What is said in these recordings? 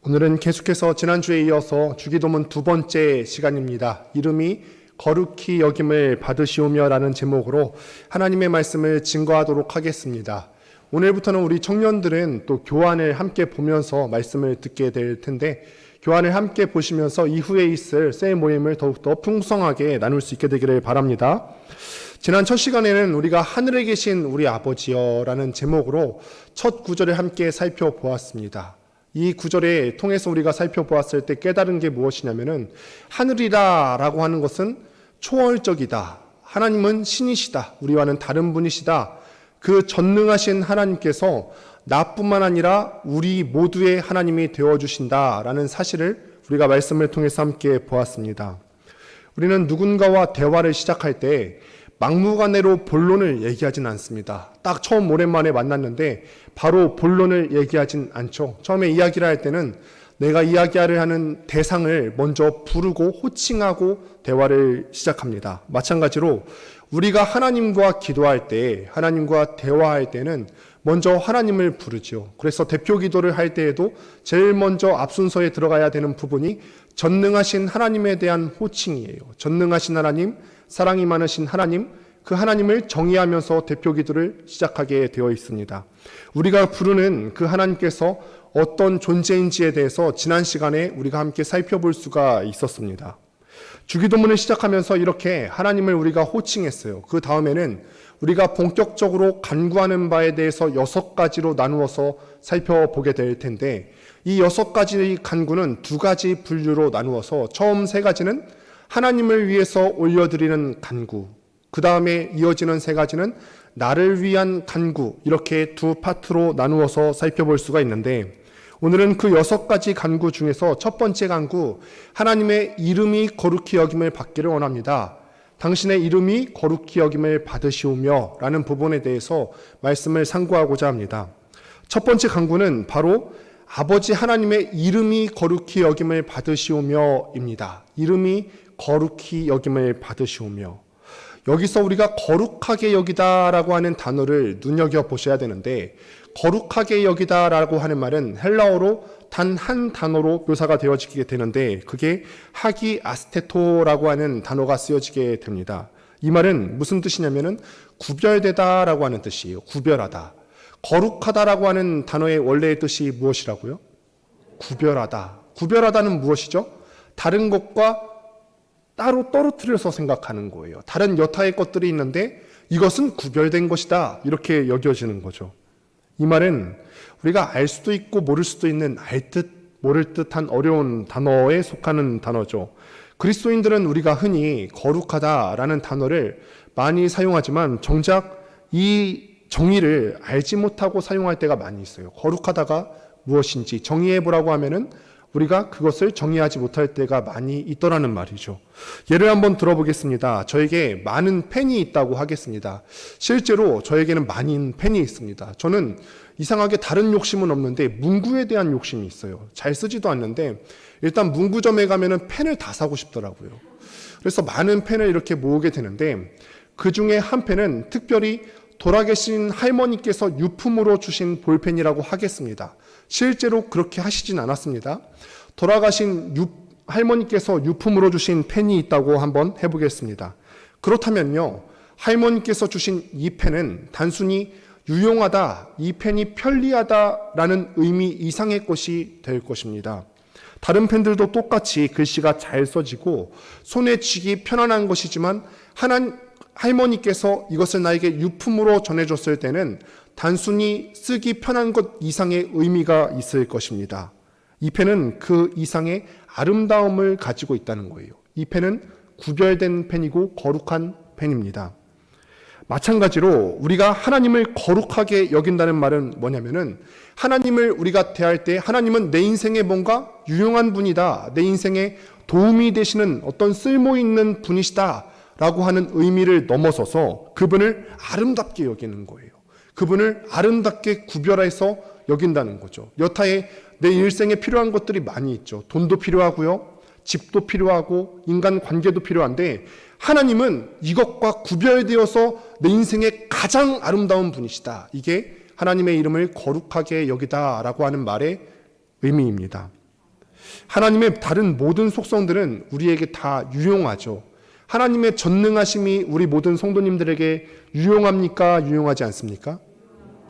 오늘은 계속해서 지난주에 이어서 주기도문 두 번째 시간입니다. 이름이 거룩히 여김을 받으시오며 라는 제목으로 하나님의 말씀을 증거하도록 하겠습니다. 오늘부터는 우리 청년들은 또 교환을 함께 보면서 말씀을 듣게 될 텐데, 교환을 함께 보시면서 이후에 있을 셀 모임을 더욱더 풍성하게 나눌 수 있게 되기를 바랍니다. 지난 첫 시간에는 우리가 하늘에 계신 우리 아버지여 라는 제목으로 첫 구절을 함께 살펴보았습니다. 이 구절에 통해서 우리가 살펴보았을 때 깨달은 게 무엇이냐면은, 하늘이라 라고 하는 것은 초월적이다. 하나님은 신이시다. 우리와는 다른 분이시다. 그 전능하신 하나님께서 나뿐만 아니라 우리 모두의 하나님이 되어주신다 라는 사실을 우리가 말씀을 통해서 함께 보았습니다. 우리는 누군가와 대화를 시작할 때 막무가내로 본론을 얘기하진 않습니다. 딱 처음 오랜만에 만났는데 바로 본론을 얘기하진 않죠. 처음에 이야기를 할 때는 내가 이야기를 하는 대상을 먼저 부르고 호칭하고 대화를 시작합니다. 마찬가지로 우리가 하나님과 기도할 때, 하나님과 대화할 때는 먼저 하나님을 부르죠. 그래서 대표 기도를 할 때에도 제일 먼저 앞순서에 들어가야 되는 부분이 전능하신 하나님에 대한 호칭이에요. 전능하신 하나님, 사랑이 많으신 하나님, 그 하나님을 정의하면서 대표 기도를 시작하게 되어 있습니다. 우리가 부르는 그 하나님께서 어떤 존재인지에 대해서 지난 시간에 우리가 함께 살펴볼 수가 있었습니다. 주기도문을 시작하면서 이렇게 하나님을 우리가 호칭했어요. 그 다음에는 우리가 본격적으로 간구하는 바에 대해서 6가지로 나누어서 살펴보게 될 텐데, 이 6가지 간구는 2가지 분류로 나누어서 처음 3가지는 하나님을 위해서 올려드리는 간구, 그 다음에 이어지는 3가지는 나를 위한 간구, 이렇게 2 파트로 나누어서 살펴볼 수가 있는데, 오늘은 그 6가지 간구 중에서 첫 번째 간구, 하나님의 이름이 거룩히 여김을 받기를 원합니다. 당신의 이름이 거룩히 여김을 받으시오며 라는 부분에 대해서 말씀을 상고하고자 합니다. 첫 번째 간구는 바로 아버지 하나님의 이름이 거룩히 여김을 받으시오며 입니다. 이름이 거룩히 여김을 받으시오며. 여기서 우리가 거룩하게 여기다라고 하는 단어를 눈여겨보셔야 되는데, 거룩하게 여기다라고 하는 말은 헬라어로 단 한 단어로 묘사가 되어지게 되는데, 그게 하기 아스테토라고 하는 단어가 쓰여지게 됩니다. 이 말은 무슨 뜻이냐면은 구별되다라고 하는 뜻이에요. 구별하다. 거룩하다라고 하는 단어의 원래의 뜻이 무엇이라고요? 구별하다. 구별하다는 무엇이죠? 다른 것과 따로 떨어뜨려서 생각하는 거예요. 다른 여타의 것들이 있는데 이것은 구별된 것이다, 이렇게 여겨지는 거죠. 이 말은 우리가 알 수도 있고 모를 수도 있는 알 듯 모를 듯한 어려운 단어에 속하는 단어죠. 그리스도인들은 우리가 흔히 거룩하다라는 단어를 많이 사용하지만 정작 이 정의를 알지 못하고 사용할 때가 많이 있어요. 거룩하다가 무엇인지 정의해보라고 하면은 우리가 그것을 정의하지 못할 때가 많이 있더라는 말이죠. 예를 한번 들어보겠습니다. 저에게 많은 펜이 있다고 하겠습니다. 실제로 저에게는 많은 펜이 있습니다. 저는 이상하게 다른 욕심은 없는데 문구에 대한 욕심이 있어요. 잘 쓰지도 않는데 일단 문구점에 가면은 펜을 다 사고 싶더라고요. 그래서 많은 펜을 이렇게 모으게 되는데, 그 중에 한 펜은 특별히 돌아계신 할머니께서 유품으로 주신 볼펜이라고 하겠습니다. 실제로 그렇게 하시진 않았습니다. 돌아가신 할머니께서 유품으로 주신 펜이 있다고 한번 해보겠습니다. 그렇다면요, 할머니께서 주신 이 펜은 단순히 유용하다, 이 펜이 편리하다라는 의미 이상의 것이 될 것입니다. 다른 펜들도 똑같이 글씨가 잘 써지고 손에 쥐기 편안한 것이지만, 할머니께서 이것을 나에게 유품으로 전해줬을 때는 단순히 쓰기 편한 것 이상의 의미가 있을 것입니다. 이 펜은 그 이상의 아름다움을 가지고 있다는 거예요. 이 펜은 구별된 펜이고 거룩한 펜입니다. 마찬가지로 우리가 하나님을 거룩하게 여긴다는 말은 뭐냐면은, 하나님을 우리가 대할 때 하나님은 내 인생에 뭔가 유용한 분이다, 내 인생에 도움이 되시는 어떤 쓸모 있는 분이시다 라고 하는 의미를 넘어서서 그분을 아름답게 여기는 거예요. 그분을 아름답게 구별해서 여긴다는 거죠. 여타의 내 일생에 필요한 것들이 많이 있죠. 돈도 필요하고요, 집도 필요하고 인간 관계도 필요한데, 하나님은 이것과 구별되어서 내 인생의 가장 아름다운 분이시다. 이게 하나님의 이름을 거룩하게 여기다라고 하는 말의 의미입니다. 하나님의 다른 모든 속성들은 우리에게 다 유용하죠. 하나님의 전능하심이 우리 모든 성도님들에게 유용합니까? 유용하지 않습니까?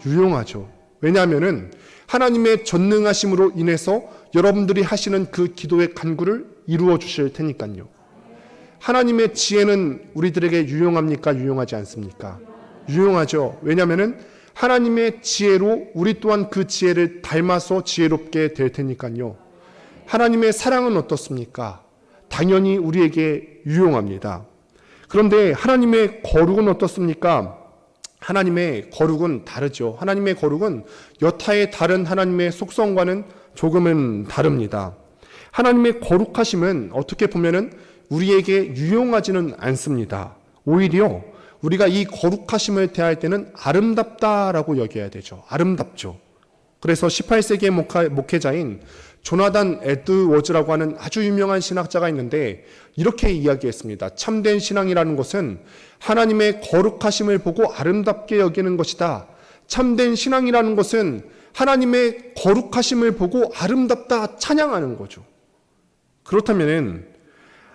유용하죠. 왜냐하면은 하나님의 전능하심으로 인해서 여러분들이 하시는 그 기도의 간구를 이루어 주실 테니까요. 하나님의 지혜는 우리들에게 유용합니까? 유용하지 않습니까? 유용하죠. 왜냐하면은 하나님의 지혜로 우리 또한 그 지혜를 닮아서 지혜롭게 될 테니까요. 하나님의 사랑은 어떻습니까? 당연히 우리에게 유용합니다. 그런데 하나님의 거룩은 어떻습니까? 하나님의 거룩은 다르죠. 하나님의 거룩은 여타의 다른 하나님의 속성과는 조금은 다릅니다. 하나님의 거룩하심은 어떻게 보면은 우리에게 유용하지는 않습니다. 오히려 우리가 이 거룩하심을 대할 때는 아름답다라고 여겨야 되죠. 아름답죠. 그래서 18세기의 목회자인 조나단 에드워즈라고 하는 아주 유명한 신학자가 있는데 이렇게 이야기했습니다. 참된 신앙이라는 것은 하나님의 거룩하심을 보고 아름답게 여기는 것이다. 참된 신앙이라는 것은 하나님의 거룩하심을 보고 아름답다 찬양하는 거죠. 그렇다면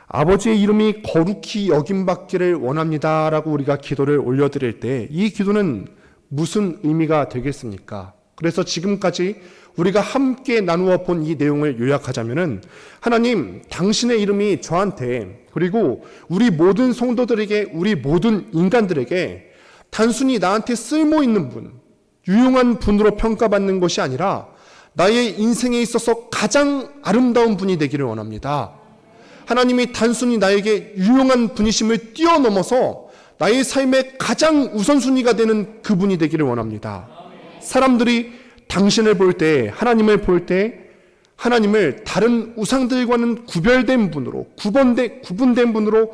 아버지의 이름이 거룩히 여김받기를 원합니다라고 우리가 기도를 올려드릴 때 이 기도는 무슨 의미가 되겠습니까? 그래서 지금까지 우리가 함께 나누어 본 이 내용을 요약하자면은 하나님, 당신의 이름이 저한테 그리고 우리 모든 성도들에게, 우리 모든 인간들에게 단순히 나한테 쓸모 있는 분, 유용한 분으로 평가받는 것이 아니라 나의 인생에 있어서 가장 아름다운 분이 되기를 원합니다. 하나님이 단순히 나에게 유용한 분이심을 뛰어넘어서 나의 삶의 가장 우선순위가 되는 그분이 되기를 원합니다. 사람들이 당신을 볼 때, 하나님을 볼 때 하나님을 다른 우상들과는 구별된 분으로, 구분된 분으로,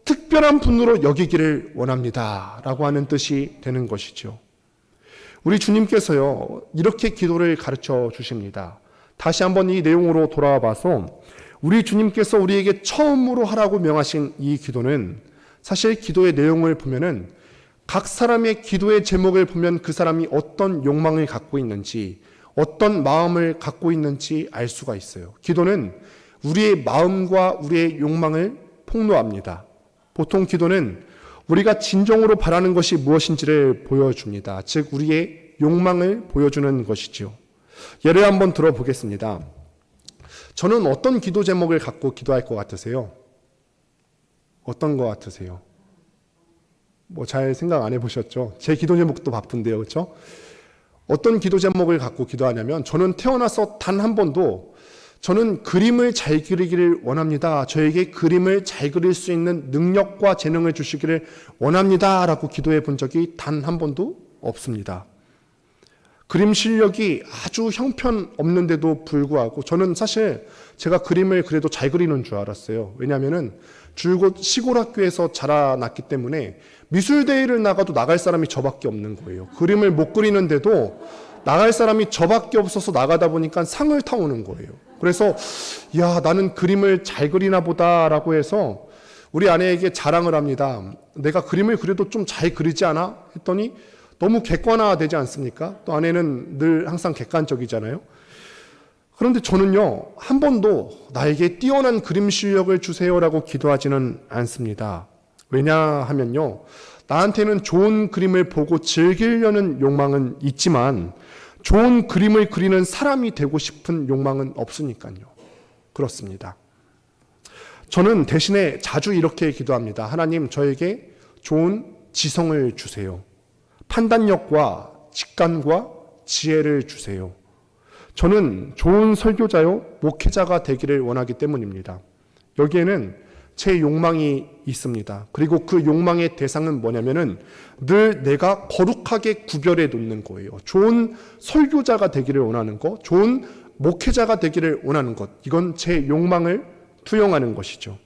특별한 분으로 여기기를 원합니다 라고 하는 뜻이 되는 것이죠. 우리 주님께서요 이렇게 기도를 가르쳐 주십니다. 다시 한번 이 내용으로 돌아와 봐서 우리 주님께서 우리에게 처음으로 하라고 명하신 이 기도는 사실 기도의 내용을 보면은 각 사람의 기도의 제목을 보면 그 사람이 어떤 욕망을 갖고 있는지, 어떤 마음을 갖고 있는지 알 수가 있어요. 기도는 우리의 마음과 우리의 욕망을 폭로합니다. 보통 기도는 우리가 진정으로 바라는 것이 무엇인지를 보여줍니다. 즉 우리의 욕망을 보여주는 것이죠. 예를 한번 들어보겠습니다. 저는 어떤 기도 제목을 갖고 기도할 것 같으세요? 어떤 것 같으세요? 잘 생각 안 해보셨죠? 제 기도 제목도 바쁜데요, 그렇죠? 어떤 기도 제목을 갖고 기도하냐면 저는 태어나서 단 한 번도 저는 그림을 잘 그리기를 원합니다. 저에게 그림을 잘 그릴 수 있는 능력과 재능을 주시기를 원합니다 라고 기도해 본 적이 단 한 번도 없습니다. 그림 실력이 아주 형편없는데도 불구하고 저는 사실 제가 그림을 그래도 잘 그리는 줄 알았어요. 왜냐하면 줄곧 시골 학교에서 자라났기 때문에 미술대회를 나가도 나갈 사람이 저밖에 없는 거예요. 그림을 못 그리는데도 나갈 사람이 저밖에 없어서 나가다 보니까 상을 타오는 거예요. 그래서 야, 나는 그림을 잘 그리나 보다라고 해서 우리 아내에게 자랑을 합니다. 내가 그림을 그래도 좀 잘 그리지 않아? 했더니 너무 객관화되지 않습니까? 또 아내는 늘 항상 객관적이잖아요. 그런데 저는요, 한 번도 나에게 뛰어난 그림 실력을 주세요라고 기도하지는 않습니다. 왜냐하면요, 나한테는 좋은 그림을 보고 즐기려는 욕망은 있지만 좋은 그림을 그리는 사람이 되고 싶은 욕망은 없으니까요. 그렇습니다. 저는 대신에 자주 이렇게 기도합니다. 하나님, 저에게 좋은 지성을 주세요. 판단력과 직감과 지혜를 주세요. 저는 좋은 설교자요, 목회자가 되기를 원하기 때문입니다. 여기에는 제 욕망이 있습니다. 그리고 그 욕망의 대상은 뭐냐면은 늘 내가 거룩하게 구별해 놓는 거예요. 좋은 설교자가 되기를 원하는 것, 좋은 목회자가 되기를 원하는 것, 이건 제 욕망을 투영하는 것이죠.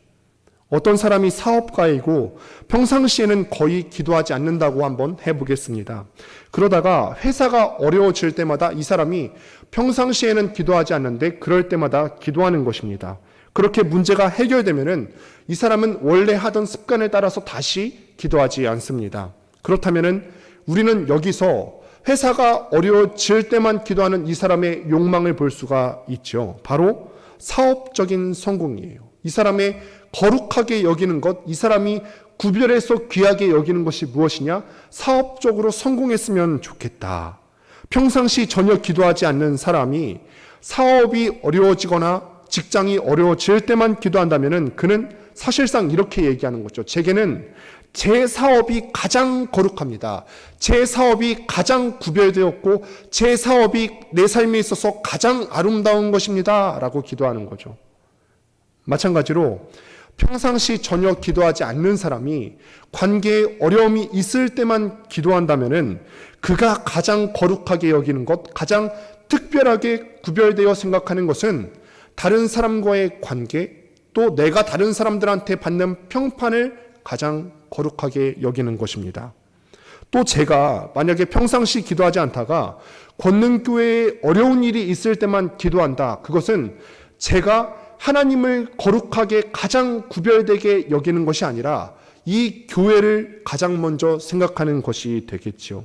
어떤 사람이 사업가이고 평상시에는 거의 기도하지 않는다고 한번 해보겠습니다. 그러다가 회사가 어려워질 때마다 이 사람이 평상시에는 기도하지 않는데 그럴 때마다 기도하는 것입니다. 그렇게 문제가 해결되면은 이 사람은 원래 하던 습관을 따라서 다시 기도하지 않습니다. 그렇다면은 우리는 여기서 회사가 어려워질 때만 기도하는 이 사람의 욕망을 볼 수가 있죠. 바로 사업적인 성공이에요. 이 사람의 거룩하게 여기는 것, 이 사람이 구별해서 귀하게 여기는 것이 무엇이냐? 사업적으로 성공했으면 좋겠다. 평상시 전혀 기도하지 않는 사람이 사업이 어려워지거나 직장이 어려워질 때만 기도한다면 그는 사실상 이렇게 얘기하는 거죠. 제게는 제 사업이 가장 거룩합니다. 제 사업이 가장 구별되었고 제 사업이 내 삶에 있어서 가장 아름다운 것입니다. 라고 기도하는 거죠. 마찬가지로 평상시 전혀 기도하지 않는 사람이 관계에 어려움이 있을 때만 기도한다면 그가 가장 거룩하게 여기는 것, 가장 특별하게 구별되어 생각하는 것은 다른 사람과의 관계, 또 내가 다른 사람들한테 받는 평판을 가장 거룩하게 여기는 것입니다. 또 제가 만약에 평상시 기도하지 않다가 권능교회에 어려운 일이 있을 때만 기도한다. 그것은 제가 하나님을 거룩하게 가장 구별되게 여기는 것이 아니라 이 교회를 가장 먼저 생각하는 것이 되겠지요.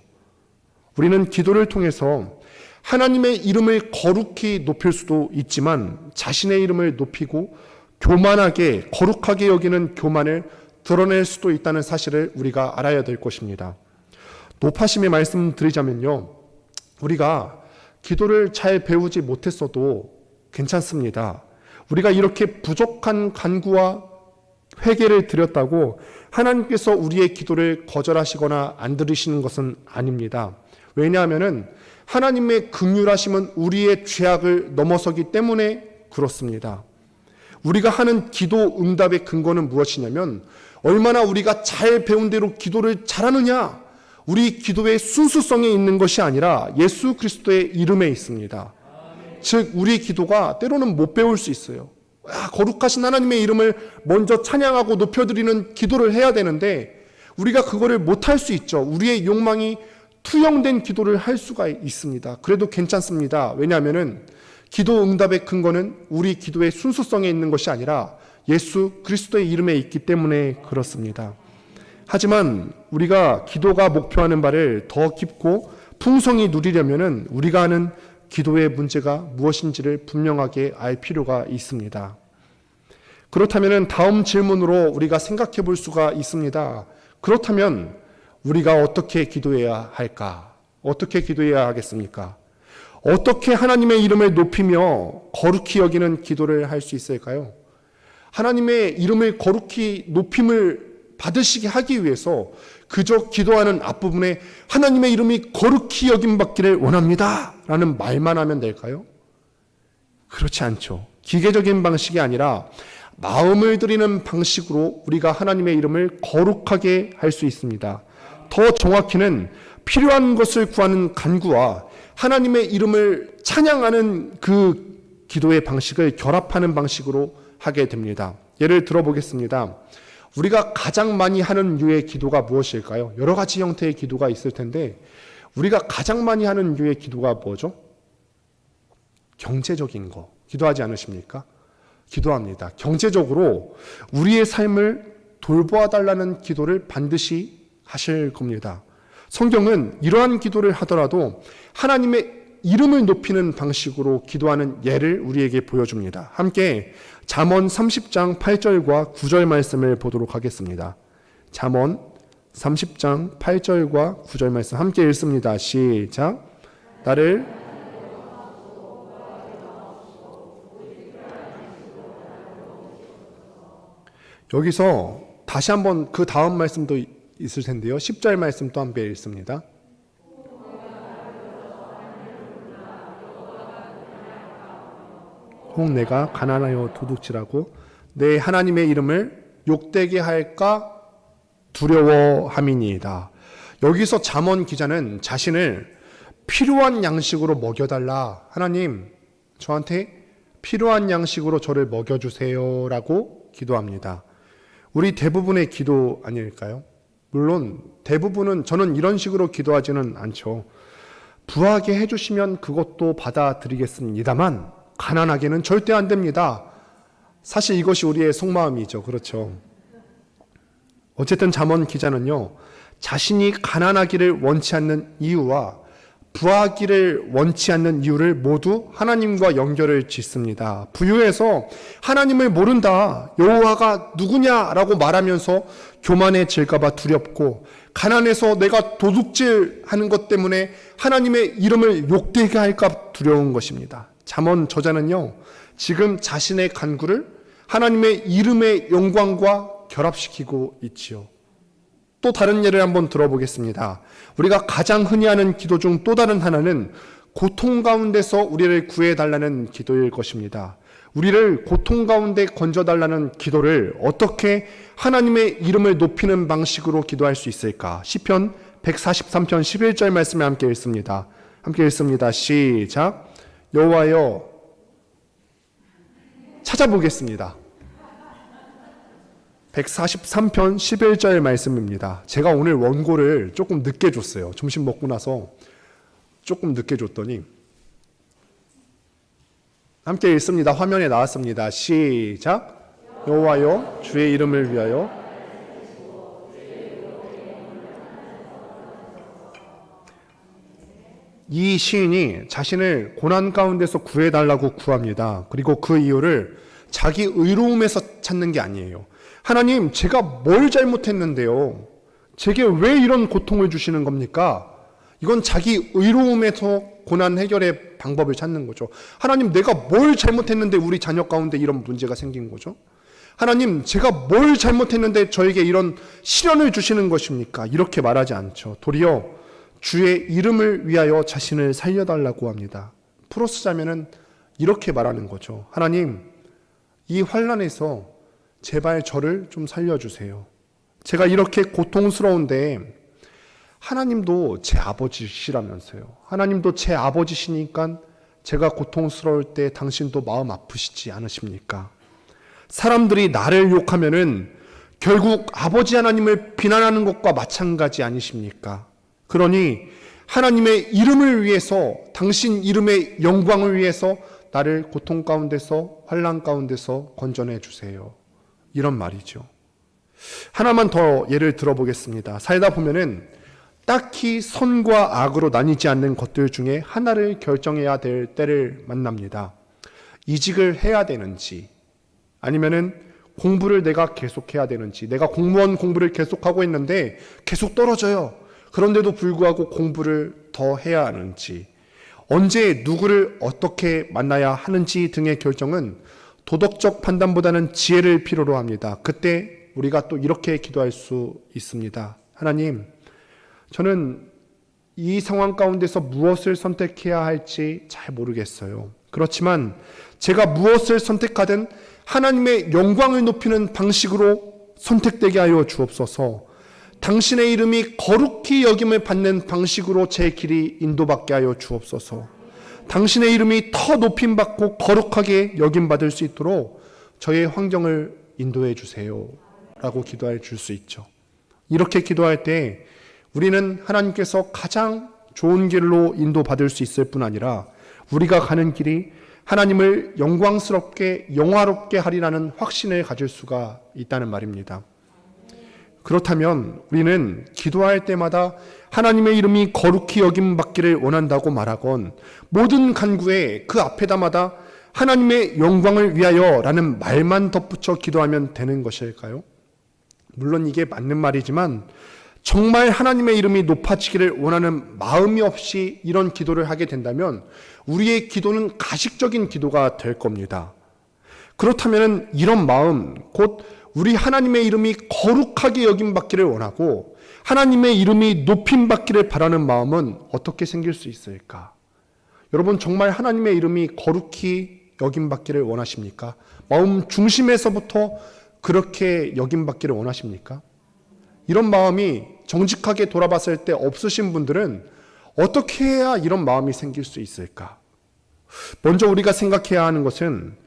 우리는 기도를 통해서 하나님의 이름을 거룩히 높일 수도 있지만 자신의 이름을 높이고 교만하게 거룩하게 여기는 교만을 드러낼 수도 있다는 사실을 우리가 알아야 될 것입니다. 높아심의 말씀 드리자면요, 우리가 기도를 잘 배우지 못했어도 괜찮습니다. 우리가 이렇게 부족한 간구와 회개를 드렸다고 하나님께서 우리의 기도를 거절하시거나 안 들으시는 것은 아닙니다. 왜냐하면 하나님의 긍휼하심은 우리의 죄악을 넘어서기 때문에 그렇습니다. 우리가 하는 기도 응답의 근거는 무엇이냐면 얼마나 우리가 잘 배운 대로 기도를 잘하느냐, 우리 기도의 순수성에 있는 것이 아니라 예수 그리스도의 이름에 있습니다. 즉 우리 기도가 때로는 못 배울 수 있어요. 거룩하신 하나님의 이름을 먼저 찬양하고 높여드리는 기도를 해야 되는데 우리가 그거를 못할 수 있죠. 우리의 욕망이 투영된 기도를 할 수가 있습니다. 그래도 괜찮습니다. 왜냐하면 기도 응답의 근거는 우리 기도의 순수성에 있는 것이 아니라 예수 그리스도의 이름에 있기 때문에 그렇습니다. 하지만 우리가 기도가 목표하는 바를 더 깊고 풍성히 누리려면 우리가 하는 기도의 문제가 무엇인지를 분명하게 알 필요가 있습니다. 그렇다면 다음 질문으로 우리가 생각해 볼 수가 있습니다. 그렇다면 우리가 어떻게 기도해야 할까? 어떻게 기도해야 하겠습니까? 어떻게 하나님의 이름을 높이며 거룩히 여기는 기도를 할 수 있을까요? 하나님의 이름을 거룩히 높임을 받으시게 하기 위해서 그저 기도하는 앞부분에 하나님의 이름이 거룩히 여김받기를 원합니다 라는 말만 하면 될까요? 그렇지 않죠. 기계적인 방식이 아니라 마음을 들이는 방식으로 우리가 하나님의 이름을 거룩하게 할 수 있습니다. 더 정확히는 필요한 것을 구하는 간구와 하나님의 이름을 찬양하는 그 기도의 방식을 결합하는 방식으로 하게 됩니다. 예를 들어보겠습니다. 우리가 가장 많이 하는 류의 기도가 무엇일까요? 여러 가지 형태의 기도가 있을 텐데 우리가 가장 많이 하는 류의 기도가 뭐죠? 경제적인 거 기도하지 않으십니까? 기도합니다. 경제적으로 우리의 삶을 돌보아 달라는 기도를 반드시 하실 겁니다. 성경은 이러한 기도를 하더라도 하나님의 이름을 높이는 방식으로 기도하는 예를 우리에게 보여줍니다. 함께 잠언 30장 8절과 9절 말씀을 보도록 하겠습니다. 잠언 30장 8절과 9절 말씀 함께 읽습니다. 시작. 나를 여기서 다시 한번 그 다음 말씀도 있을 텐데요. 10절 말씀 또 한 번 읽습니다. 혹 내가 가난하여 도둑질하고 내 하나님의 이름을 욕되게 할까 두려워함이니이다. 여기서 잠언 기자는 자신을 필요한 양식으로 먹여달라. 하나님, 저한테 필요한 양식으로 저를 먹여주세요 라고 기도합니다. 우리 대부분의 기도 아닐까요? 물론 대부분은 저는 이런 식으로 기도하지는 않죠. 부하게 해주시면 그것도 받아들이겠습니다만 가난하게는 절대 안 됩니다. 사실 이것이 우리의 속마음이죠. 그렇죠. 어쨌든 잠언 기자는요, 자신이 가난하기를 원치 않는 이유와 부하기를 원치 않는 이유를 모두 하나님과 연결을 짓습니다. 부유해서 하나님을 모른다, 여호와가 누구냐라고 말하면서 교만해질까 봐 두렵고, 가난해서 내가 도둑질하는 것 때문에 하나님의 이름을 욕되게 할까 두려운 것입니다. 잠언 저자는요, 지금 자신의 간구를 하나님의 이름의 영광과 결합시키고 있지요. 또 다른 예를 한번 들어보겠습니다. 우리가 가장 흔히 하는 기도 중 또 다른 하나는 고통 가운데서 우리를 구해달라는 기도일 것입니다. 우리를 고통 가운데 건져달라는 기도를 어떻게 하나님의 이름을 높이는 방식으로 기도할 수 있을까? 시편 143편 11절 말씀을 함께 읽습니다. 함께 읽습니다. 시작. 여호와여, 찾아보겠습니다. 143편 11절 말씀입니다. 제가 오늘 원고를 조금 늦게 줬어요. 점심 먹고 나서 조금 늦게 줬더니 함께 읽습니다. 화면에 나왔습니다. 시작. 여호와여, 주의 이름을 위하여 이 시인이 자신을 고난 가운데서 구해달라고 구합니다. 그리고 그 이유를 자기 의로움에서 찾는 게 아니에요. 하나님, 제가 뭘 잘못했는데요? 제게 왜 이런 고통을 주시는 겁니까? 이건 자기 의로움에서 고난 해결의 방법을 찾는 거죠. 하나님, 내가 뭘 잘못했는데 우리 자녀 가운데 이런 문제가 생긴 거죠? 하나님, 제가 뭘 잘못했는데 저에게 이런 시련을 주시는 것입니까? 이렇게 말하지 않죠. 도리어 주의 이름을 위하여 자신을 살려달라고 합니다. 풀어 쓰자면은 이렇게 말하는 거죠. 하나님, 이 환난에서 제발 저를 좀 살려주세요. 제가 이렇게 고통스러운데 하나님도 제 아버지시라면서요. 하나님도 제 아버지시니까 제가 고통스러울 때 당신도 마음 아프시지 않으십니까? 사람들이 나를 욕하면은 결국 아버지 하나님을 비난하는 것과 마찬가지 아니십니까? 그러니 하나님의 이름을 위해서, 당신 이름의 영광을 위해서 나를 고통 가운데서, 환난 가운데서 건져내 주세요. 이런 말이죠. 하나만 더 예를 들어보겠습니다. 살다 보면은 딱히 선과 악으로 나뉘지 않는 것들 중에 하나를 결정해야 될 때를 만납니다. 이직을 해야 되는지, 아니면은 공부를 내가 계속해야 되는지. 내가 공무원 공부를 계속하고 있는데 계속 떨어져요. 그런데도 불구하고 공부를 더 해야 하는지, 언제 누구를 어떻게 만나야 하는지 등의 결정은 도덕적 판단보다는 지혜를 필요로 합니다. 그때 우리가 또 이렇게 기도할 수 있습니다. 하나님, 저는 이 상황 가운데서 무엇을 선택해야 할지 잘 모르겠어요. 그렇지만 제가 무엇을 선택하든 하나님의 영광을 높이는 방식으로 선택되게 하여 주옵소서. 당신의 이름이 거룩히 여김을 받는 방식으로 제 길이 인도받게 하여 주옵소서. 당신의 이름이 더 높임받고 거룩하게 여김받을 수 있도록 저의 환경을 인도해 주세요 라고 기도할 줄 수 있죠. 이렇게 기도할 때 우리는 하나님께서 가장 좋은 길로 인도받을 수 있을 뿐 아니라 우리가 가는 길이 하나님을 영광스럽게 영화롭게 하리라는 확신을 가질 수가 있다는 말입니다. 그렇다면 우리는 기도할 때마다 하나님의 이름이 거룩히 여김받기를 원한다고 말하건 모든 간구에 그 앞에다마다 하나님의 영광을 위하여 라는 말만 덧붙여 기도하면 되는 것일까요? 물론 이게 맞는 말이지만 정말 하나님의 이름이 높아지기를 원하는 마음이 없이 이런 기도를 하게 된다면 우리의 기도는 가식적인 기도가 될 겁니다. 그렇다면 이런 마음, 곧 우리 하나님의 이름이 거룩하게 여김받기를 원하고 하나님의 이름이 높임받기를 바라는 마음은 어떻게 생길 수 있을까? 여러분, 정말 하나님의 이름이 거룩히 여김받기를 원하십니까? 마음 중심에서부터 그렇게 여김받기를 원하십니까? 이런 마음이 정직하게 돌아봤을 때 없으신 분들은 어떻게 해야 이런 마음이 생길 수 있을까? 먼저 우리가 생각해야 하는 것은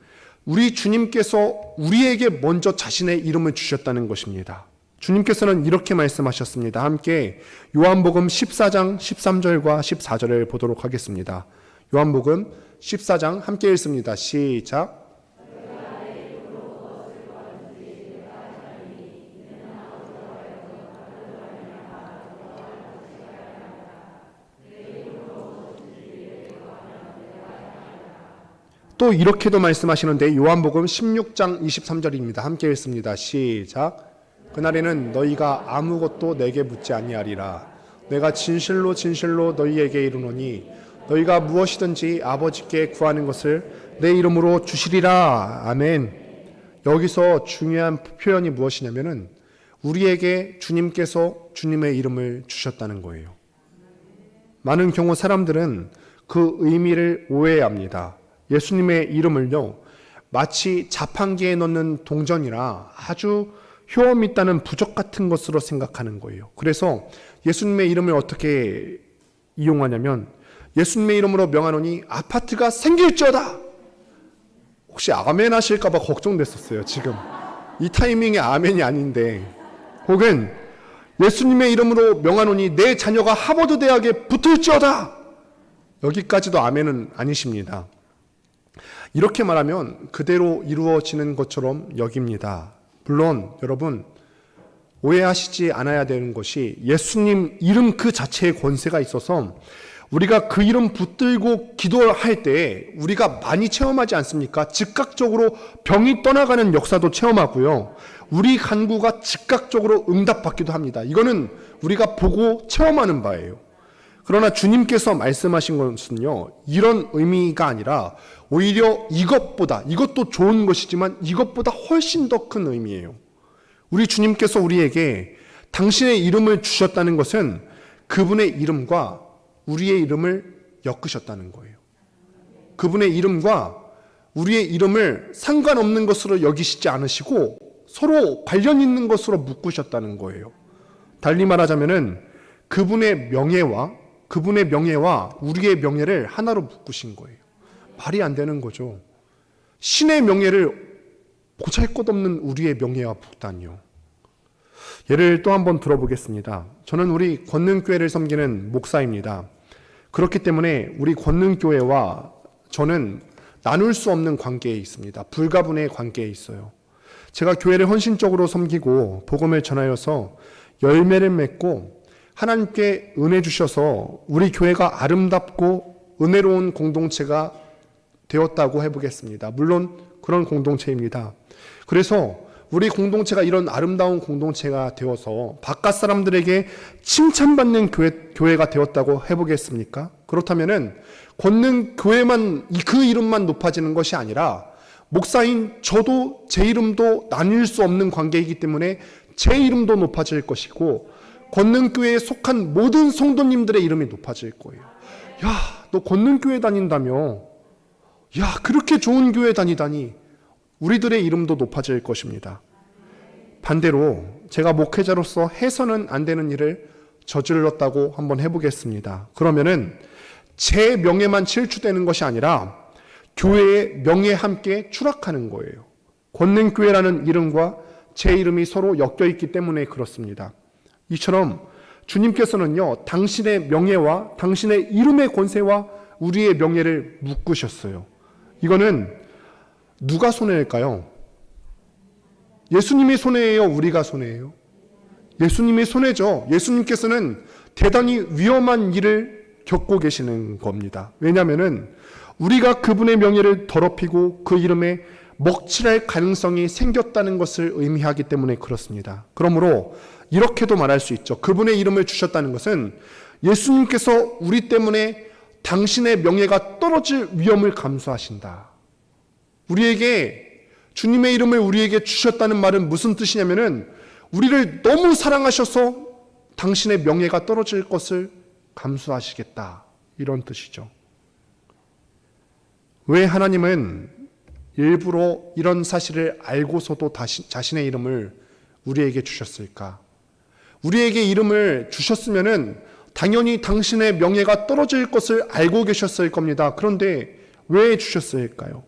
우리 주님께서 우리에게 먼저 자신의 이름을 주셨다는 것입니다. 주님께서는 이렇게 말씀하셨습니다. 함께 요한복음 14장 13절과 14절을 보도록 하겠습니다. 요한복음 14장 함께 읽습니다. 시작. 또 이렇게도 말씀하시는데 요한복음 16장 23절입니다. 함께 읽습니다. 시작. 그날에는 너희가 아무것도 내게 묻지 아니하리라. 내가 진실로 진실로 너희에게 이르노니 너희가 무엇이든지 아버지께 구하는 것을 내 이름으로 주시리라. 아멘. 여기서 중요한 표현이 무엇이냐면은 우리에게 주님께서 주님의 이름을 주셨다는 거예요. 많은 경우 사람들은 그 의미를 오해합니다. 예수님의 이름을요, 마치 자판기에 넣는 동전이나 아주 효험 있다는 부적 같은 것으로 생각하는 거예요. 그래서 예수님의 이름을 어떻게 이용하냐면 예수님의 이름으로 명하노니 아파트가 생길지어다. 혹시 아멘 하실까 봐 걱정됐었어요. 지금 이 타이밍에 아멘이 아닌데, 혹은 예수님의 이름으로 명하노니 내 자녀가 하버드 대학에 붙을지어다. 여기까지도 아멘은 아니십니다. 이렇게 말하면 그대로 이루어지는 것처럼 여깁니다. 물론 여러분 오해하시지 않아야 되는 것이 예수님 이름 그 자체의 권세가 있어서 우리가 그 이름 붙들고 기도할 때 우리가 많이 체험하지 않습니까? 즉각적으로 병이 떠나가는 역사도 체험하고요. 우리 간구가 즉각적으로 응답받기도 합니다. 이거는 우리가 보고 체험하는 바예요. 그러나 주님께서 말씀하신 것은요, 이런 의미가 아니라 오히려 이것도 좋은 것이지만 이것보다 훨씬 더 큰 의미예요. 우리 주님께서 우리에게 당신의 이름을 주셨다는 것은 그분의 이름과 우리의 이름을 엮으셨다는 거예요. 그분의 이름과 우리의 이름을 상관없는 것으로 여기시지 않으시고 서로 관련 있는 것으로 묶으셨다는 거예요. 달리 말하자면은 그분의 명예와 우리의 명예를 하나로 묶으신 거예요. 말이 안 되는 거죠. 신의 명예를 보잘것없는 우리의 명예와 묶다니요. 예를 또 한번 들어보겠습니다. 저는 우리 권능교회를 섬기는 목사입니다. 그렇기 때문에 우리 권능교회와 저는 나눌 수 없는 관계에 있습니다. 불가분의 관계에 있어요. 제가 교회를 헌신적으로 섬기고 복음을 전하여서 열매를 맺고 하나님께 은혜 주셔서 우리 교회가 아름답고 은혜로운 공동체가 되었다고 해보겠습니다. 물론 그런 공동체입니다. 그래서 우리 공동체가 이런 아름다운 공동체가 되어서 바깥 사람들에게 칭찬받는 교회가 되었다고 해보겠습니까? 그렇다면은 권능교회만 그 이름만 높아지는 것이 아니라 목사인 저도 제 이름도 나뉠 수 없는 관계이기 때문에 제 이름도 높아질 것이고 권능교회에 속한 모든 성도님들의 이름이 높아질 거예요. 야, 너 권능교회 다닌다며? 야, 그렇게 좋은 교회 다니다니. 우리들의 이름도 높아질 것입니다. 반대로 제가 목회자로서 해서는 안 되는 일을 저질렀다고 한번 해보겠습니다. 그러면은 제 명예만 실추되는 것이 아니라 교회의 명예에 함께 추락하는 거예요. 권능교회라는 이름과 제 이름이 서로 엮여있기 때문에 그렇습니다. 이처럼 주님께서는요, 당신의 명예와 당신의 이름의 권세와 우리의 명예를 묶으셨어요. 이거는 누가 손해일까요? 예수님이 손해예요? 우리가 손해예요? 예수님이 손해죠. 예수님께서는 대단히 위험한 일을 겪고 계시는 겁니다. 왜냐하면 우리가 그분의 명예를 더럽히고 그 이름에 먹칠할 가능성이 생겼다는 것을 의미하기 때문에 그렇습니다. 그러므로 이렇게도 말할 수 있죠. 그분의 이름을 주셨다는 것은 예수님께서 우리 때문에 당신의 명예가 떨어질 위험을 감수하신다. 우리에게 주님의 이름을 우리에게 주셨다는 말은 무슨 뜻이냐면은 우리를 너무 사랑하셔서 당신의 명예가 떨어질 것을 감수하시겠다, 이런 뜻이죠. 왜 하나님은 일부러 이런 사실을 알고서도 자신의 이름을 우리에게 주셨을까? 우리에게 이름을 주셨으면은 당연히 당신의 명예가 떨어질 것을 알고 계셨을 겁니다. 그런데 왜 주셨을까요?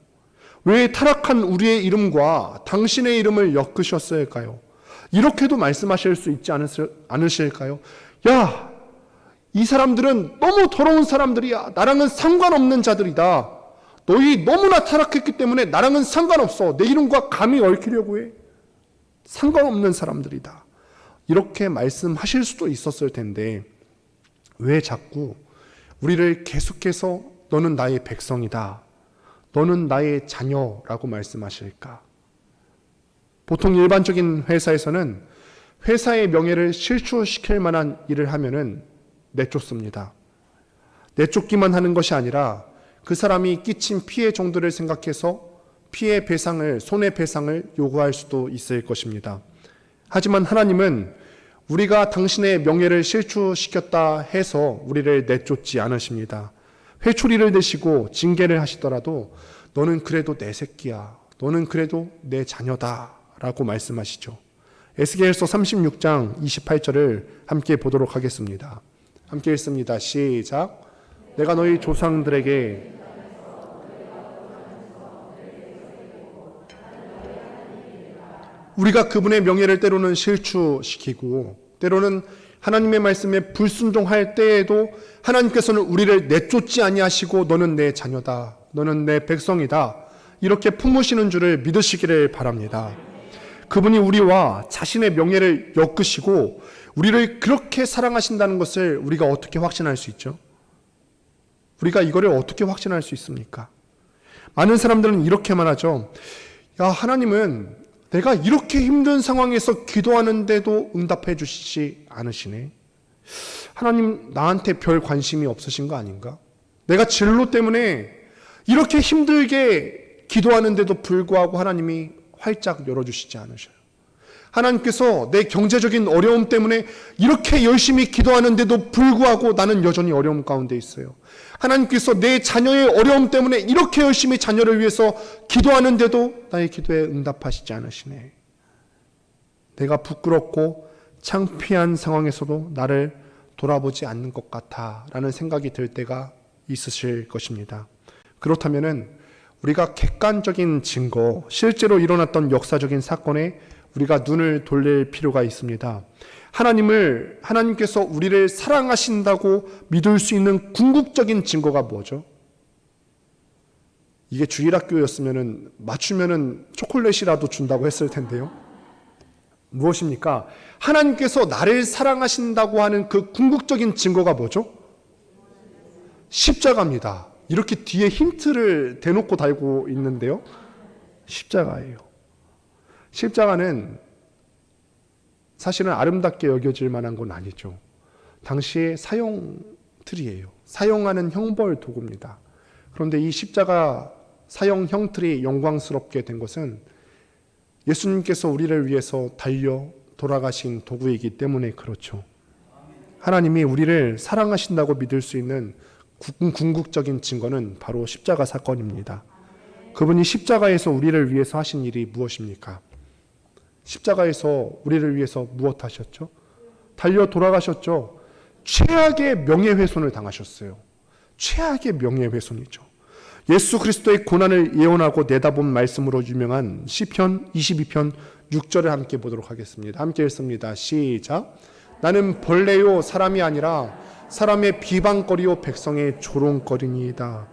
왜 타락한 우리의 이름과 당신의 이름을 엮으셨을까요? 이렇게도 말씀하실 수 있지 않으실까요? 야, 이 사람들은 너무 더러운 사람들이야. 나랑은 상관없는 자들이다. 너희 너무나 타락했기 때문에 나랑은 상관없어. 내 이름과 감히 얽히려고 해. 상관없는 사람들이다. 이렇게 말씀하실 수도 있었을 텐데 왜 자꾸 우리를 계속해서 너는 나의 백성이다, 너는 나의 자녀라고 말씀하실까? 보통 일반적인 회사에서는 회사의 명예를 실추시킬 만한 일을 하면은 내쫓습니다. 내쫓기만 하는 것이 아니라 그 사람이 끼친 피해 정도를 생각해서 피해 배상을, 손해배상을 요구할 수도 있을 것입니다. 하지만 하나님은 우리가 당신의 명예를 실추시켰다 해서 우리를 내쫓지 않으십니다. 회초리를 드시고 징계를 하시더라도 너는 그래도 내 새끼야. 너는 그래도 내 자녀다. 라고 말씀하시죠. 에스겔서 36장 28절을 함께 보도록 하겠습니다. 함께 읽습니다. 시작. 내가 너희 조상들에게 우리가 그분의 명예를 때로는 실추시키고 때로는 하나님의 말씀에 불순종할 때에도 하나님께서는 우리를 내쫓지 아니하시고 너는 내 자녀다. 너는 내 백성이다. 이렇게 품으시는 줄을 믿으시기를 바랍니다. 그분이 우리와 자신의 명예를 엮으시고 우리를 그렇게 사랑하신다는 것을 우리가 어떻게 확신할 수 있죠? 우리가 이거를 어떻게 확신할 수 있습니까? 많은 사람들은 이렇게만 하죠. 야, 하나님은 내가 이렇게 힘든 상황에서 기도하는데도 응답해 주시지 않으시네. 하나님 나한테 별 관심이 없으신 거 아닌가? 내가 진로 때문에 이렇게 힘들게 기도하는데도 불구하고 하나님이 활짝 열어주시지 않으셔요. 하나님께서 내 경제적인 어려움 때문에 이렇게 열심히 기도하는데도 불구하고 나는 여전히 어려움 가운데 있어요. 하나님께서 내 자녀의 어려움 때문에 이렇게 열심히 자녀를 위해서 기도하는데도 나의 기도에 응답하시지 않으시네. 내가 부끄럽고 창피한 상황에서도 나를 돌아보지 않는 것 같아 라는 생각이 들 때가 있으실 것입니다. 그렇다면은 우리가 객관적인 증거, 실제로 일어났던 역사적인 사건에 우리가 눈을 돌릴 필요가 있습니다. 하나님께서 우리를 사랑하신다고 믿을 수 있는 궁극적인 증거가 뭐죠? 이게 주일학교였으면 맞추면은 초콜릿이라도 준다고 했을 텐데요. 무엇입니까? 하나님께서 나를 사랑하신다고 하는 그 궁극적인 증거가 뭐죠? 십자가입니다. 이렇게 뒤에 힌트를 대놓고 달고 있는데요. 십자가예요. 십자가는 사실은 아름답게 여겨질 만한 건 아니죠. 당시의 사형틀이에요. 사용하는 형벌 도구입니다. 그런데 이 십자가 사형 형틀이 영광스럽게 된 것은 예수님께서 우리를 위해서 달려 돌아가신 도구이기 때문에 그렇죠. 하나님이 우리를 사랑하신다고 믿을 수 있는 궁극적인 증거는 바로 십자가 사건입니다. 그분이 십자가에서 우리를 위해서 하신 일이 무엇입니까? 십자가에서 우리를 위해서 무엇 하셨죠? 달려 돌아가셨죠. 최악의 명예훼손을 당하셨어요. 최악의 명예훼손이죠. 예수 그리스도의 고난을 예언하고 내다본 말씀으로 유명한 시편 22편 6절을 함께 보도록 하겠습니다. 함께 읽습니다. 시작. 나는 벌레요 사람이 아니라 사람의 비방거리요 백성의 조롱거리니이다.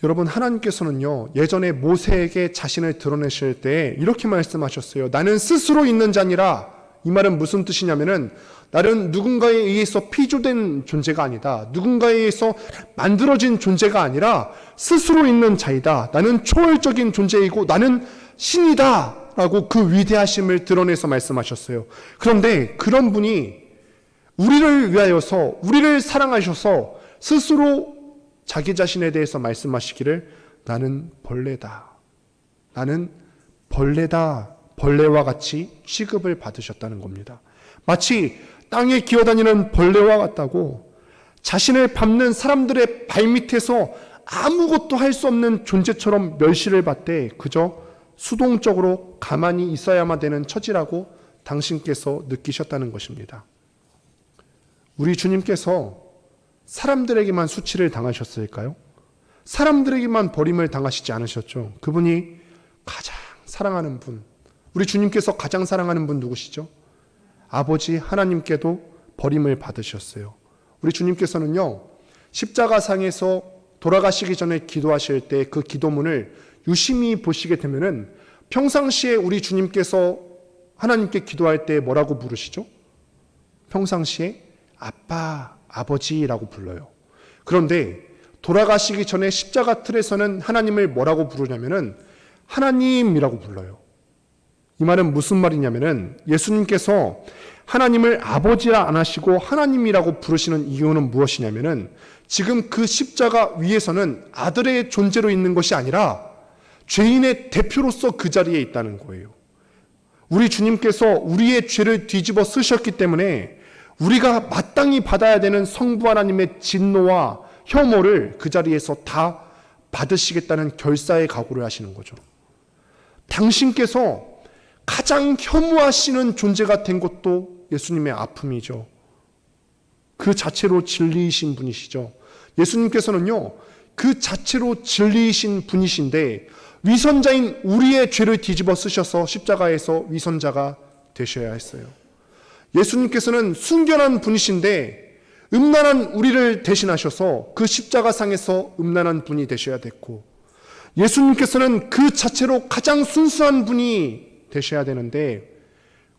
여러분, 하나님께서는요 예전에 모세에게 자신을 드러내실 때 이렇게 말씀하셨어요. 나는 스스로 있는 자니라. 이 말은 무슨 뜻이냐면은 나는 누군가에 의해서 피조된 존재가 아니다. 누군가에 의해서 만들어진 존재가 아니라 스스로 있는 자이다. 나는 초월적인 존재이고 나는 신이다 라고 그 위대하심을 드러내서 말씀하셨어요. 그런데 그런 분이 우리를 위하여서 우리를 사랑하셔서 스스로 자기 자신에 대해서 말씀하시기를 나는 벌레다. 나는 벌레다. 벌레와 같이 취급을 받으셨다는 겁니다. 마치 땅에 기어다니는 벌레와 같다고 자신을 밟는 사람들의 발밑에서 아무것도 할 수 없는 존재처럼 멸시를 받되 그저 수동적으로 가만히 있어야만 되는 처지라고 당신께서 느끼셨다는 것입니다. 우리 주님께서 사람들에게만 수치를 당하셨을까요? 사람들에게만 버림을 당하시지 않으셨죠. 그분이 가장 사랑하는 분, 우리 주님께서 가장 사랑하는 분 누구시죠? 아버지 하나님께도 버림을 받으셨어요. 우리 주님께서는요 십자가상에서 돌아가시기 전에 기도하실 때 그 기도문을 유심히 보시게 되면은 평상시에 우리 주님께서 하나님께 기도할 때 뭐라고 부르시죠? 평상시에 아빠, 아버지라고 불러요. 그런데 돌아가시기 전에 십자가 틀에서는 하나님을 뭐라고 부르냐면은 하나님이라고 불러요. 이 말은 무슨 말이냐면은 예수님께서 하나님을 아버지라 안 하시고 하나님이라고 부르시는 이유는 무엇이냐면은 지금 그 십자가 위에서는 아들의 존재로 있는 것이 아니라 죄인의 대표로서 그 자리에 있다는 거예요. 우리 주님께서 우리의 죄를 뒤집어 쓰셨기 때문에 우리가 마땅히 받아야 되는 성부 하나님의 진노와 혐오를 그 자리에서 다 받으시겠다는 결사의 각오를 하시는 거죠. 당신께서 가장 혐오하시는 존재가 된 것도 예수님의 아픔이죠. 그 자체로 진리이신 분이시죠. 예수님께서는요, 그 자체로 진리이신 분이신데 위선자인 우리의 죄를 뒤집어 쓰셔서 십자가에서 위선자가 되셔야 했어요. 예수님께서는 순결한 분이신데 음란한 우리를 대신하셔서 그 십자가상에서 음란한 분이 되셔야 됐고, 예수님께서는 그 자체로 가장 순수한 분이 되셔야 되는데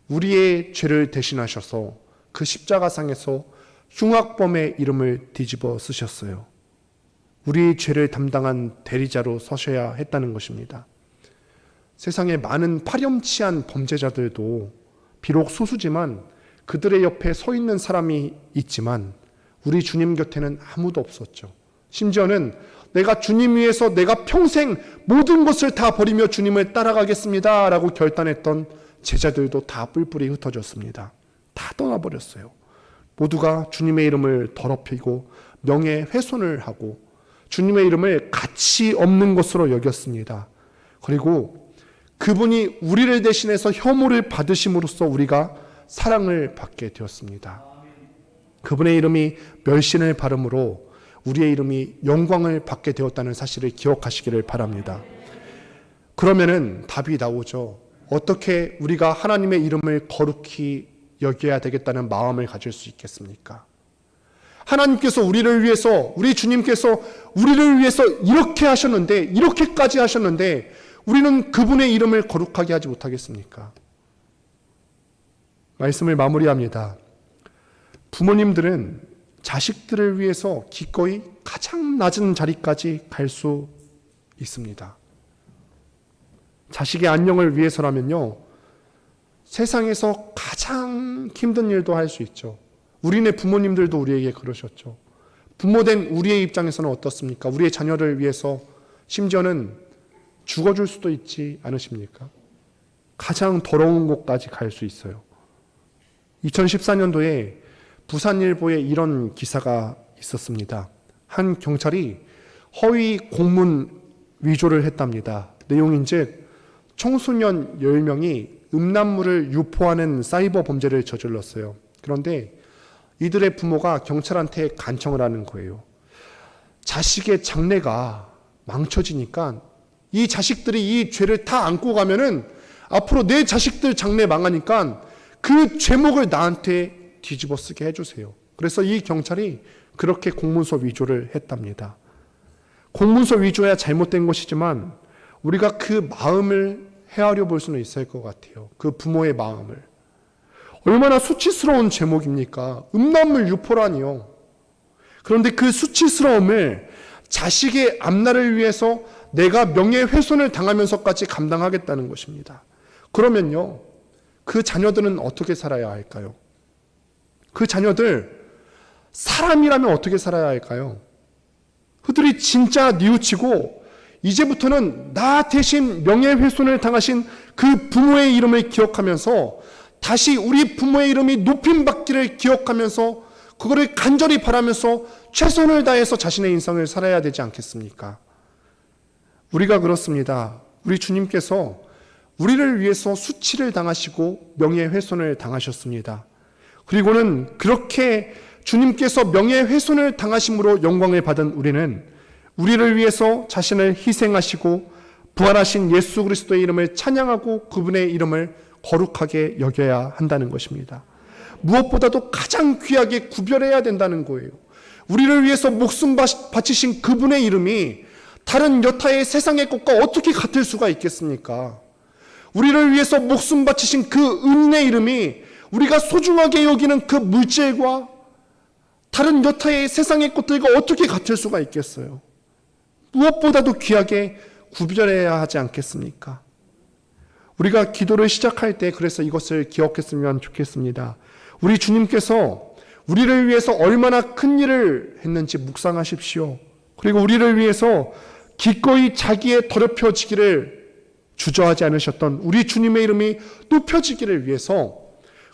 우리의 죄를 대신하셔서 그 십자가상에서 흉악범의 이름을 뒤집어 쓰셨어요. 우리의 죄를 담당한 대리자로 서셔야 했다는 것입니다. 세상에 많은 파렴치한 범죄자들도 비록 소수지만 그들의 옆에 서 있는 사람이 있지만 우리 주님 곁에는 아무도 없었죠. 심지어는 내가 주님 위해서 내가 평생 모든 것을 다 버리며 주님을 따라가겠습니다 라고 결단했던 제자들도 다 뿔뿔이 흩어졌습니다. 다 떠나버렸어요. 모두가 주님의 이름을 더럽히고 명예훼손을 하고 주님의 이름을 가치 없는 것으로 여겼습니다. 그리고 그분이 우리를 대신해서 혐오를 받으심으로써 우리가 사랑을 받게 되었습니다. 그분의 이름이 멸신을 받음으로 우리의 이름이 영광을 받게 되었다는 사실을 기억하시기를 바랍니다. 그러면은 답이 나오죠. 어떻게 우리가 하나님의 이름을 거룩히 여겨야 되겠다는 마음을 가질 수 있겠습니까? 하나님께서 우리를 위해서, 우리 주님께서 우리를 위해서 이렇게 하셨는데, 이렇게까지 하셨는데 우리는 그분의 이름을 거룩하게 하지 못하겠습니까? 말씀을 마무리합니다. 부모님들은 자식들을 위해서 기꺼이 가장 낮은 자리까지 갈 수 있습니다. 자식의 안녕을 위해서라면요, 세상에서 가장 힘든 일도 할 수 있죠. 우리네 부모님들도 우리에게 그러셨죠. 부모된 우리의 입장에서는 어떻습니까? 우리의 자녀를 위해서 심지어는 죽어줄 수도 있지 않으십니까? 가장 더러운 곳까지 갈 수 있어요. 2014년도에 부산일보에 이런 기사가 있었습니다. 한 경찰이 허위 공문 위조를 했답니다. 내용인즉 청소년 10명이 음란물을 유포하는 사이버 범죄를 저질렀어요. 그런데 이들의 부모가 경찰한테 간청을 하는 거예요. 자식의 장래가 망쳐지니까 이 자식들이 이 죄를 다 안고 가면은 앞으로 내 자식들 장래 망하니까 그 죄목을 나한테 뒤집어 쓰게 해주세요. 그래서 이 경찰이 그렇게 공문서 위조를 했답니다. 공문서 위조야 잘못된 것이지만 우리가 그 마음을 헤아려 볼 수는 있을 것 같아요. 그 부모의 마음을. 얼마나 수치스러운 제목입니까? 음란물 유포라니요. 그런데 그 수치스러움을 자식의 앞날을 위해서 내가 명예훼손을 당하면서까지 감당하겠다는 것입니다. 그러면요, 그 자녀들은 어떻게 살아야 할까요? 그 자녀들 사람이라면 어떻게 살아야 할까요? 그들이 진짜 뉘우치고 이제부터는 나 대신 명예훼손을 당하신 그 부모의 이름을 기억하면서 다시 우리 부모의 이름이 높임받기를 기억하면서 그거를 간절히 바라면서 최선을 다해서 자신의 인생을 살아야 되지 않겠습니까? 우리가 그렇습니다. 우리 주님께서 우리를 위해서 수치를 당하시고 명예훼손을 당하셨습니다. 그리고는 그렇게 주님께서 명예훼손을 당하심으로 영광을 받은 우리는 우리를 위해서 자신을 희생하시고 부활하신 예수 그리스도의 이름을 찬양하고 그분의 이름을 거룩하게 여겨야 한다는 것입니다. 무엇보다도 가장 귀하게 구별해야 된다는 거예요. 우리를 위해서 목숨 바치신 그분의 이름이 다른 여타의 세상의 것과 어떻게 같을 수가 있겠습니까? 우리를 위해서 목숨 바치신 그 은인의 이름이 우리가 소중하게 여기는 그 물질과 다른 여타의 세상의 것들과 어떻게 같을 수가 있겠어요? 무엇보다도 귀하게 구별해야 하지 않겠습니까? 우리가 기도를 시작할 때 그래서 이것을 기억했으면 좋겠습니다. 우리 주님께서 우리를 위해서 얼마나 큰 일을 했는지 묵상하십시오. 그리고 우리를 위해서 기꺼이 자기의 더럽혀지기를 주저하지 않으셨던 우리 주님의 이름이 높여지기를 위해서,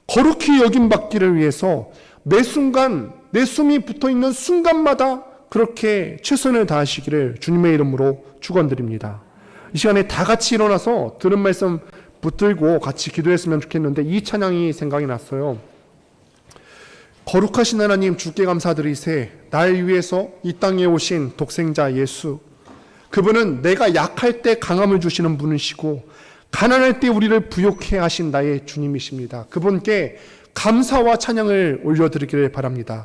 거룩히 여김받기를 위해서 매 순간 내 숨이 붙어있는 순간마다 그렇게 최선을 다하시기를 주님의 이름으로 축원드립니다. 이 시간에 다 같이 일어나서 들은 말씀 붙들고 같이 기도했으면 좋겠는데 이 찬양이 생각이 났어요. 거룩하신 하나님, 주께 감사드리세. 날 위해서 이 땅에 오신 독생자 예수, 그분은 내가 약할 때 강함을 주시는 분이시고 가난할 때 우리를 부욕해 하신 나의 주님이십니다. 그분께 감사와 찬양을 올려드리기를 바랍니다.